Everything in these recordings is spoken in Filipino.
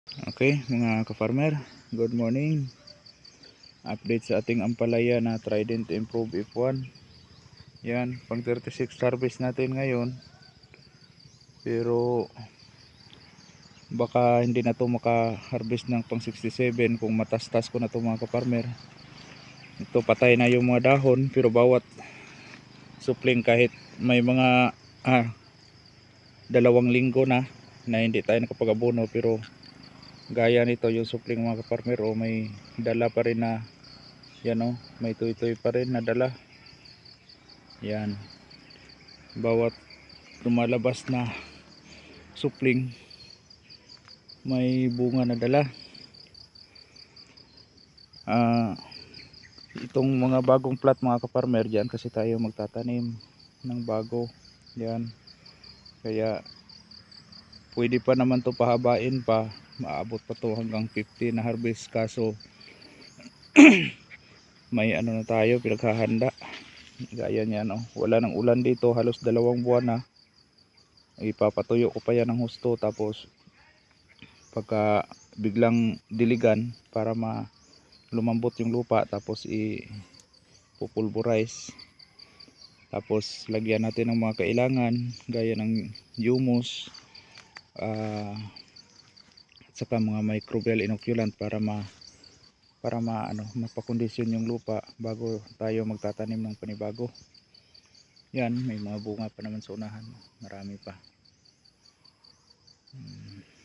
Okay, mga ka-farmer, good morning. Update sa ating ampalaya na Trident Improve F1. Yan, pang 36 harvest natin ngayon. Pero baka hindi na to maka-harvest ng pang 67 kung matastas ko na to mga ka-farmer. Ito patay na yung mga dahon, pero bawat supling kahit may mga 2 linggo na hindi tayo nakapag-abono, pero gaya nito yung supling mga ka-farmer, may dala pa rin na yan, may tuy-tuy pa rin na dala. Yan, bawat lumalabas na supling may bunga na dala. Itong mga bagong plat mga ka-farmer, dyan kasi tayo magtatanim ng bago. Yan, kaya pwede pa naman to pahabain pa, maabot pa to hanggang 50 na harvest, kaso may ano na tayo, pinaghahanda. Gaya niyan, wala nang ulan dito, halos 2 buwan na. Ipapatuyo ko pa yan ng husto, tapos pagka biglang diligan para lumambot yung lupa, tapos ipupulverize, tapos lagyan natin ng mga kailangan gaya ng humus, at saka mga microbial inoculant para mapakondisyon yung lupa bago tayo magtatanim ng panibago. Yan, may mga bunga pa naman sa unahan, marami pa.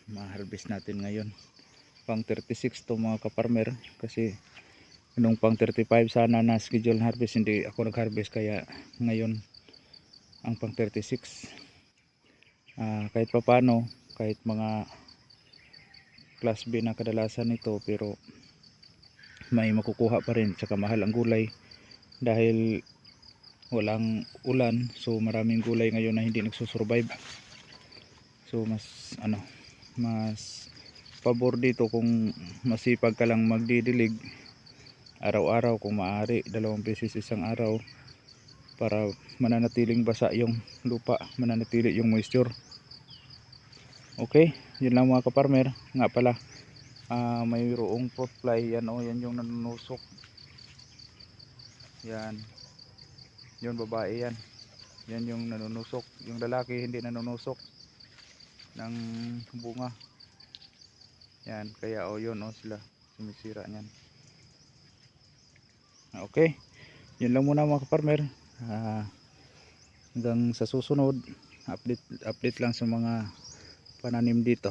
Ma-harvest natin ngayon pang 36 to mga ka-farmer, kasi nung pang 35 sana na schedule harvest, hindi ako nag-harvest, kaya ngayon ang pang 36. Kahit pa paano, kahit mga class B na kadalasan nito, pero may makukuha pa rin. Tsaka mahal ang gulay dahil walang ulan, so maraming gulay ngayon na hindi nagsusurvive. So mas pabor dito kung masipag ka lang magdidilig araw-araw, kung maaari 2 beses isang araw, para mananatiling basa yung lupa, mananatili yung moisture. Okay, yun lang mga ka-farmer. Nga pala, mayroong fruit fly, yan yan yung nanunusok. Yan, yun babae yan. Yan yung nanunusok, yung lalaki hindi nanunusok ng bunga. Yan, kaya yun sila sumisira niyan. Okay, yun lang muna mga ka-farmer. Hanggang sa susunod, update lang sa mga pananim dito.